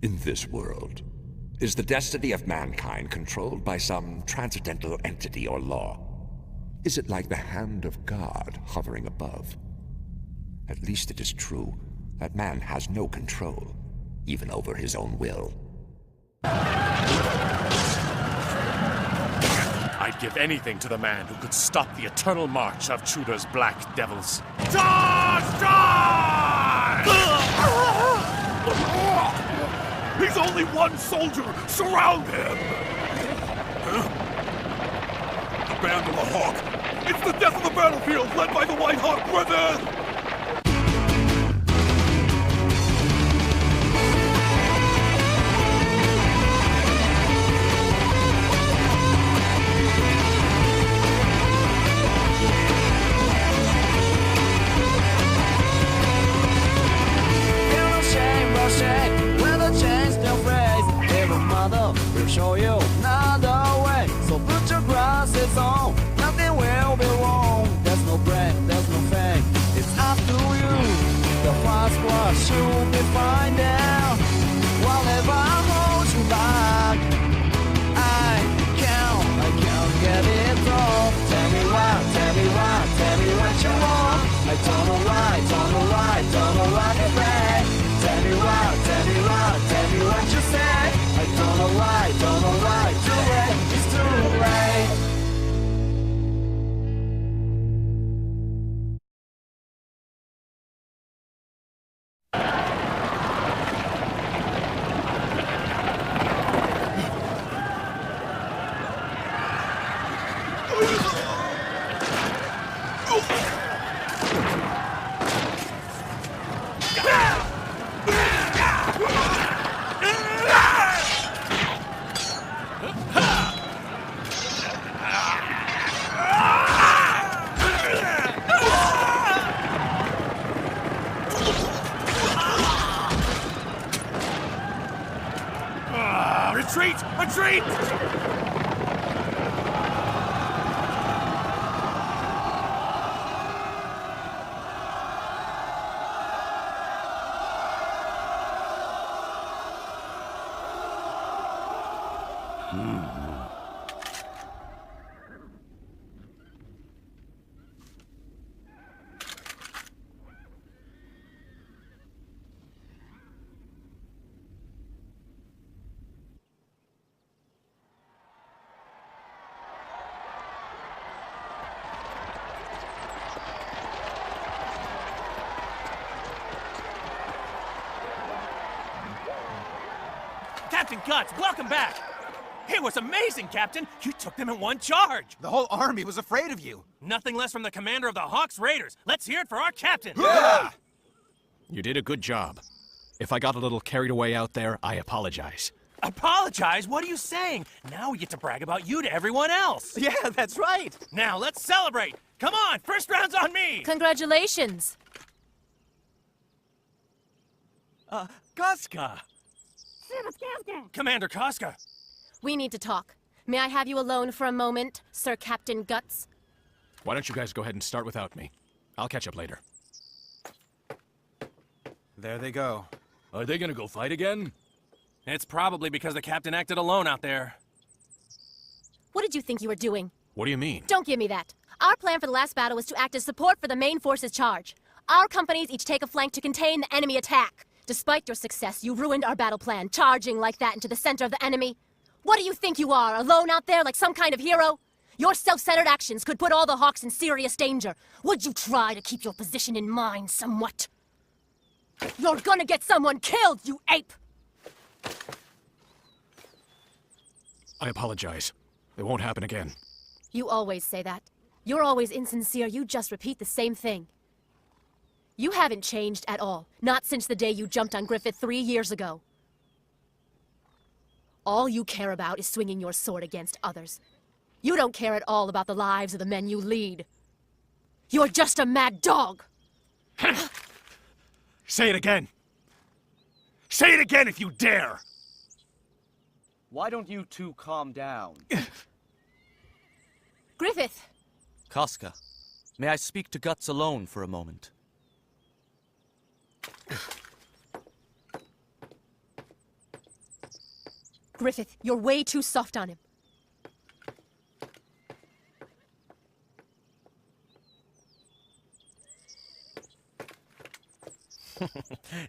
In this world, is the destiny of mankind controlled by some transcendental entity or law? Is it like the hand of God hovering above? At least it is true that man has no control, even over his own will. I'd give anything to the man who could stop the eternal march of Chuda's black devils. Charge! Charge! He's only one soldier! Surround him! Huh? The Band of the Hawk! It's the death of the battlefield led by the White Hawk Brothers! Show you another way. So put your glasses on. Nothing will be wrong. There's no brain, there's no fame. It's up to you. The fast squad should be fine now. Whatever holds you back, I can't get it off. Tell me why, tell me why, tell me what you want. I don't know why, don't know why, don't know what to say. Tell me why, tell me why, tell me what you say. I don't know why, too late, it's too late. Retreat! Retreat! Captain Guts, welcome back! It was amazing, Captain! You took them in one charge! The whole army was afraid of you. Nothing less from the commander of the Hawks Raiders. Let's hear it for our captain! Yeah! You did a good job. If I got a little carried away out there, I apologize. Apologize? What are you saying? Now we get to brag about you to everyone else! Yeah, that's right. Now let's celebrate! Come on, first round's on me! Congratulations! Koska! Commander Koska! We need to talk. May I have you alone for a moment, Sir Captain Guts? Why don't you guys go ahead and start without me? I'll catch up later. There they go. Are they gonna go fight again? It's probably because the captain acted alone out there. What did you think you were doing? What do you mean? Don't give me that. Our plan for the last battle was to act as support for the main force's charge. Our companies each take a flank to contain the enemy attack. Despite your success, you ruined our battle plan, charging like that into the center of the enemy. What do you think you are, alone out there like some kind of hero? Your self-centered actions could put all the Hawks in serious danger. Would you try to keep your position in mind somewhat? You're gonna get someone killed, you ape! I apologize. It won't happen again. You always say that. You're always insincere, you just repeat the same thing. You haven't changed at all, not since the day you jumped on Griffith 3 years ago. All you care about is swinging your sword against others. You don't care at all about the lives of the men you lead. You're just a mad dog! Say it again! Say it again if you dare! Why don't you two calm down? Griffith! Koska, may I speak to Guts alone for a moment? Griffith, you're way too soft on him.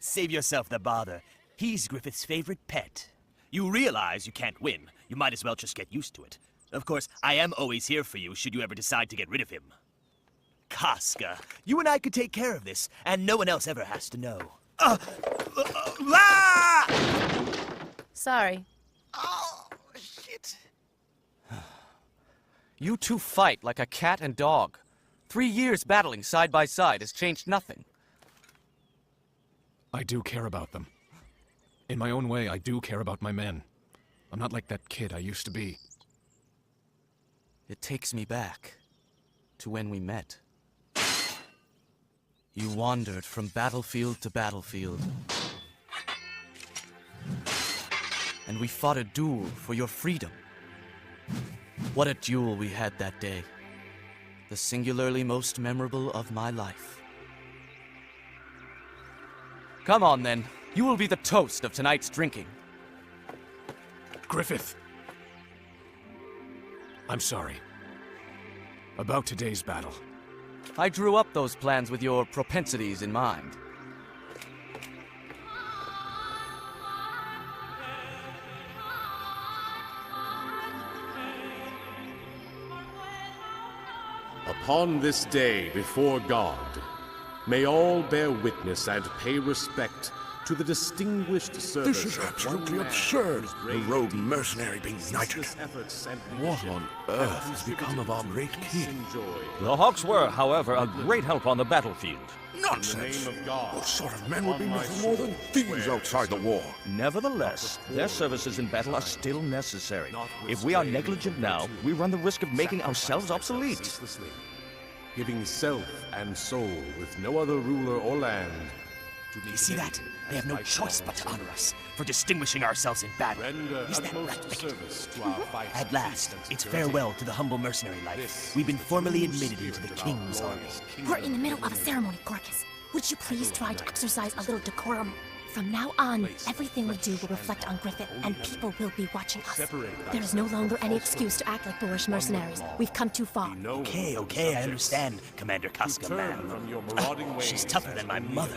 Save yourself the bother. He's Griffith's favorite pet. You realize you can't win. You might as well just get used to it. Of course, I am always here for you should you ever decide to get rid of him. Casca, you and I could take care of this, and no one else ever has to know. Sorry. Oh, shit. You two fight like a cat and dog. 3 years battling side by side has changed nothing. I do care about them. In my own way, I do care about my men. I'm not like that kid I used to be. It takes me back to when we met. You wandered from battlefield to battlefield. And we fought a duel for your freedom. What a duel we had that day. The singularly most memorable of my life. Come on, then. You will be the toast of tonight's drinking. Griffith! I'm sorry. About today's battle. I drew up those plans with your propensities in mind. Upon this day before God, may all bear witness and pay respect to the distinguished service. This is absolutely absurd. The rogue mercenary being knighted. What on earth has become of our great king? The Hawks were, however, a great help on the battlefield. Nonsense! What sort of men would be nothing more than thieves outside the war? Nevertheless, their services in battle are still necessary. If we are negligent now, we run the risk of making ourselves obsolete. Giving self and soul with no other ruler or land. You see that? They have no choice but to honor us for distinguishing ourselves in battle. Is that right, Beckett? At last, it's farewell to the humble mercenary life. We've been formally admitted into the King's army. We're in the middle of a ceremony, Gorkus. Would you please try to exercise a little decorum? From now on, everything we do will reflect on Griffith, and people will be watching us. There is no longer any excuse to act like boorish mercenaries. We've come too far. Okay, I understand, Commander Casca, ma'am. She's tougher than my mother.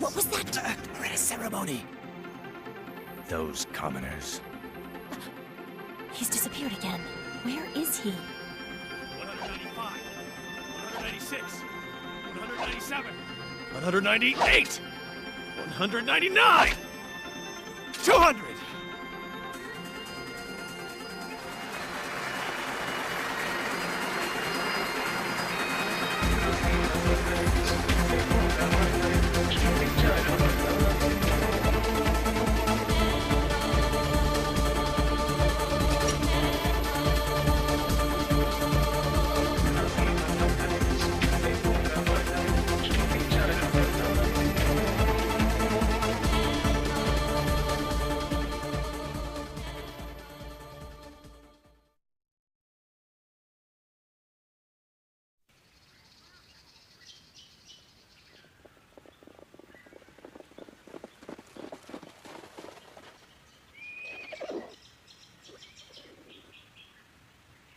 What was that? We're at a ceremony. Those commoners. He's disappeared again. Where is he? 195, 196, 197, 198, 199, 200!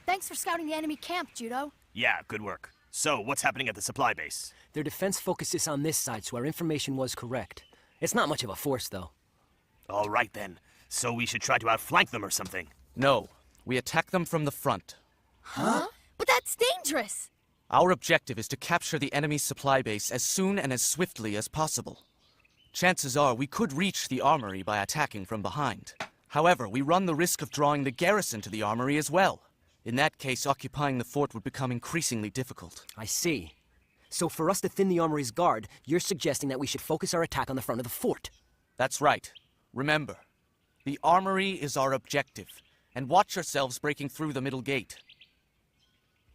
Thanks for scouting the enemy camp, Judo. Yeah, good work. So, what's happening at the supply base? Their defense focuses on this side, so our information was correct. It's not much of a force, though. All right, then. So we should try to outflank them or something. No, we attack them from the front. Huh? But that's dangerous! Our objective is to capture the enemy's supply base as soon and as swiftly as possible. Chances are we could reach the armory by attacking from behind. However, we run the risk of drawing the garrison to the armory as well. In that case, occupying the fort would become increasingly difficult. I see. So for us to thin the armory's guard, you're suggesting that we should focus our attack on the front of the fort. That's right. Remember, the armory is our objective, and watch yourselves breaking through the middle gate.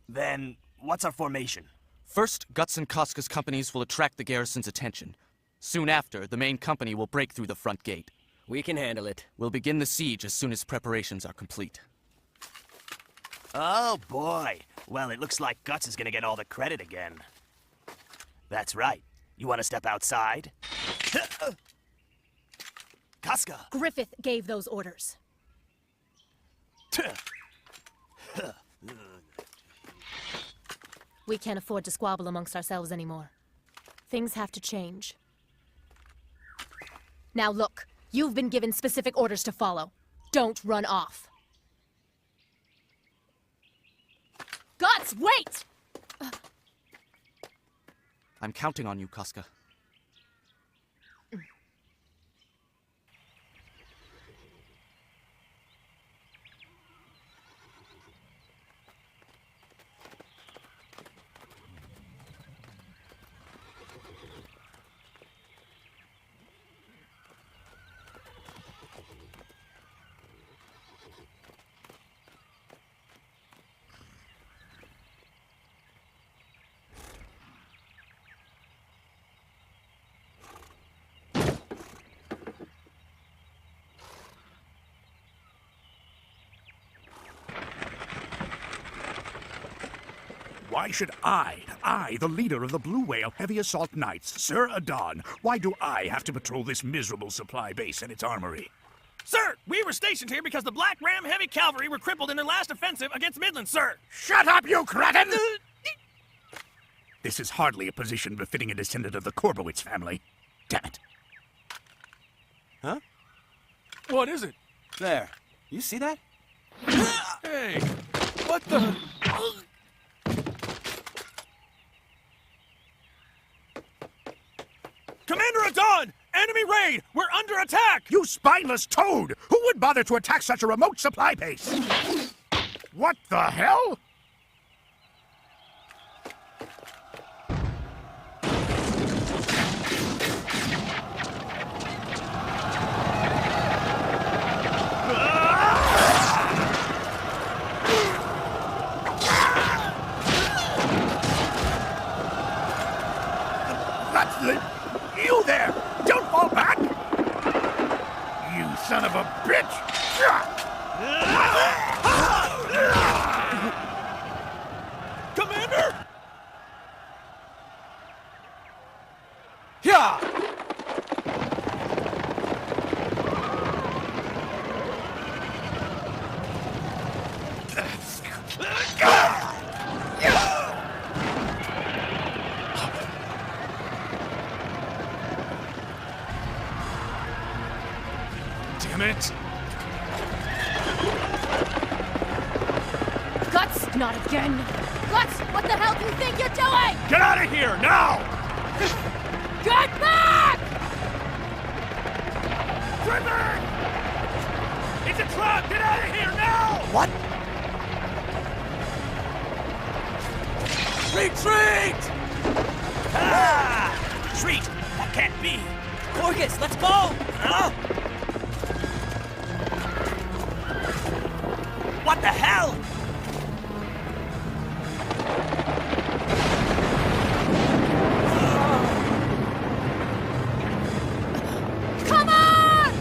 Then, what's our formation? First, Guts and Casca's companies will attract the garrison's attention. Soon after, the main company will break through the front gate. We can handle it. We'll begin the siege as soon as preparations are complete. Oh, boy. Well, it looks like Guts is gonna get all the credit again. That's right. You want to step outside? Casca! Griffith gave those orders. We can't afford to squabble amongst ourselves anymore. Things have to change. Now look, you've been given specific orders to follow. Don't run off. Guts, wait! I'm counting on you, Casca. Why should I, the leader of the Blue Whale Heavy Assault Knights, Sir Adon, why do I have to patrol this miserable supply base and its armory? Sir, we were stationed here because the Black Ram Heavy Cavalry were crippled in their last offensive against Midland, sir. Shut up, you cretin! This is hardly a position befitting a descendant of the Korbowitz family. Damn it. Huh? What is it? There. You see that? Hey, what the... Commander Adon! Enemy raid! We're under attack! You spineless toad! Who would bother to attack such a remote supply base? What the hell? That's the... You there! Don't fall back! You son of a bitch! Commander! Yeah! Damn it! Guts, not again! Guts, what the hell do you think you're doing? Get out of here, now! Get back! Trevor! It's a trap! Get out of here, now! What? Retreat! Ah! Retreat! That can't be! Gorgas, let's go! Huh? What the hell? Come on!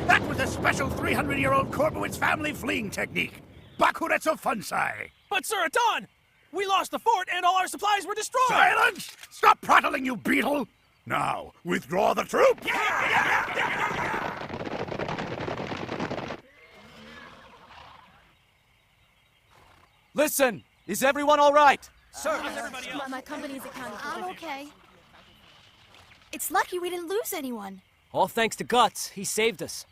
That was a special 300-year-old Korbowitz family fleeing technique. Bakuretsu Funsai. But Sir Adon! We lost the fort and all our supplies were destroyed! Silence! Stop prattling, you beetle! Now, withdraw the troops! Listen! Is everyone all right? Sir, how's everybody else? My company's accounted for. I'm okay. It's lucky we didn't lose anyone. All thanks to Guts. He saved us.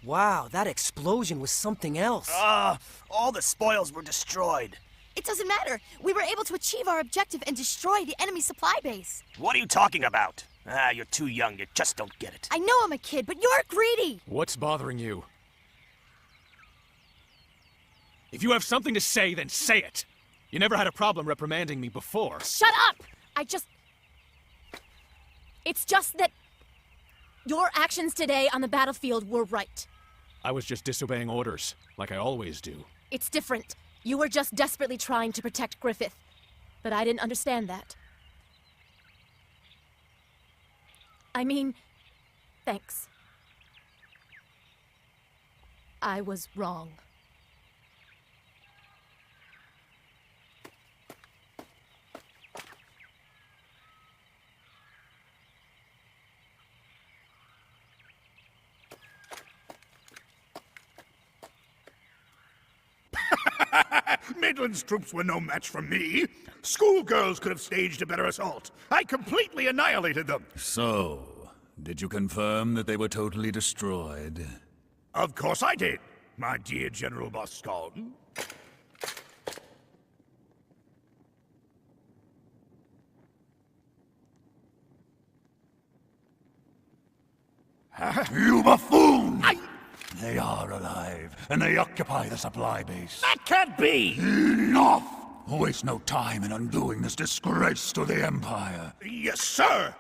Wow, that explosion was something else. All the spoils were destroyed. It doesn't matter. We were able to achieve our objective and destroy the enemy supply base. What are you talking about? You're too young. You just don't get it. I know I'm a kid, but you're greedy. What's bothering you? If you have something to say, then say it. You never had a problem reprimanding me before. Shut up! It's just that your actions today on the battlefield were right. I was just disobeying orders, like I always do. It's different. You were just desperately trying to protect Griffith. But I didn't understand that. I mean, thanks. I was wrong. Midland's troops were no match for me. Schoolgirls could have staged a better assault. I completely annihilated them. So, did you confirm that they were totally destroyed? Of course I did, my dear General Boscon. You buffoon! They are alive, and they occupy the supply base. That can't be! Enough! Waste no time in undoing this disgrace to the Empire. Yes, sir!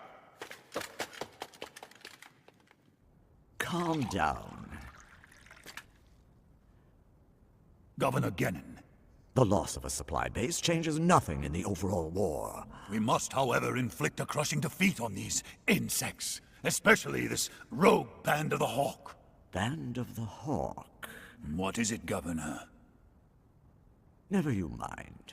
Calm down. Governor Gennon. The loss of a supply base changes nothing in the overall war. We must, however, inflict a crushing defeat on these insects, especially this rogue Band of the Hawk. Band of the Hawk? What is it, Governor? Never you mind.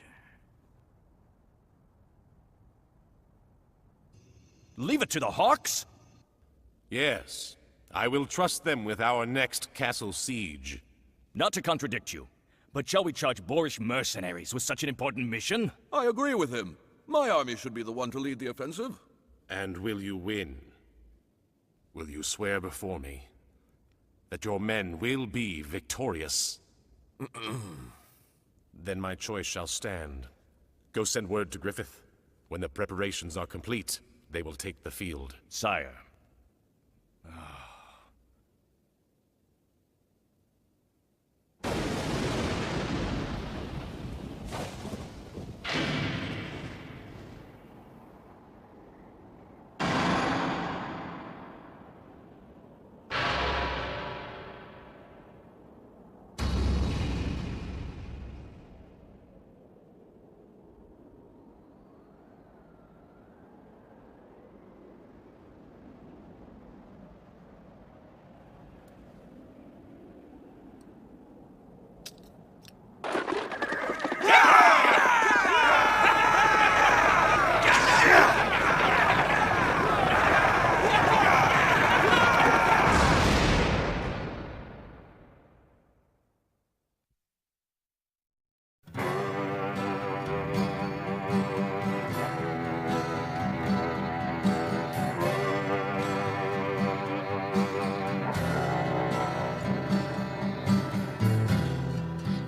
Leave it to the Hawks? Yes. I will trust them with our next castle siege. Not to contradict you, but shall we charge boorish mercenaries with such an important mission? I agree with him. My army should be the one to lead the offensive. And will you win? Will you swear before me that your men will be victorious? Then my choice shall stand. Go send word to Griffith. When the preparations are complete, they will take the field. Sire.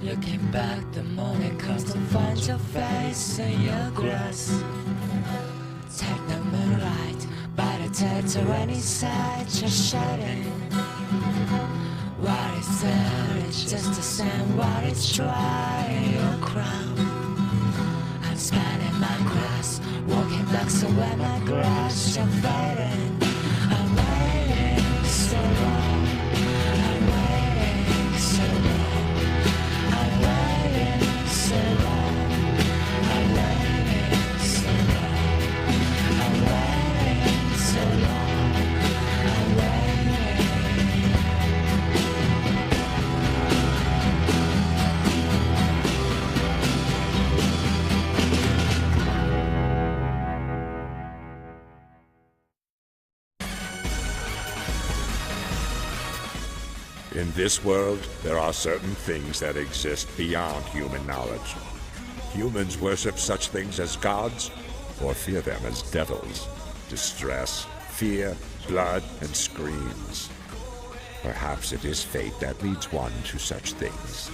Looking back, the morning comes to find your face in your grass. Take the moonlight, bite a tail to any side, just shedding. What is there? It's just the same. What is dry? Your crown. I'm spanning my grass, walking back so when my grass, you're fading. I'm waiting so long. I'm waiting so long. I'm waiting so long. I'm waiting so long. I'm waiting so long. I'm waiting. In this world, there are certain things that exist beyond human knowledge. Humans worship such things as gods, or fear them as devils. Distress, fear, blood, and screams. Perhaps it is fate that leads one to such things.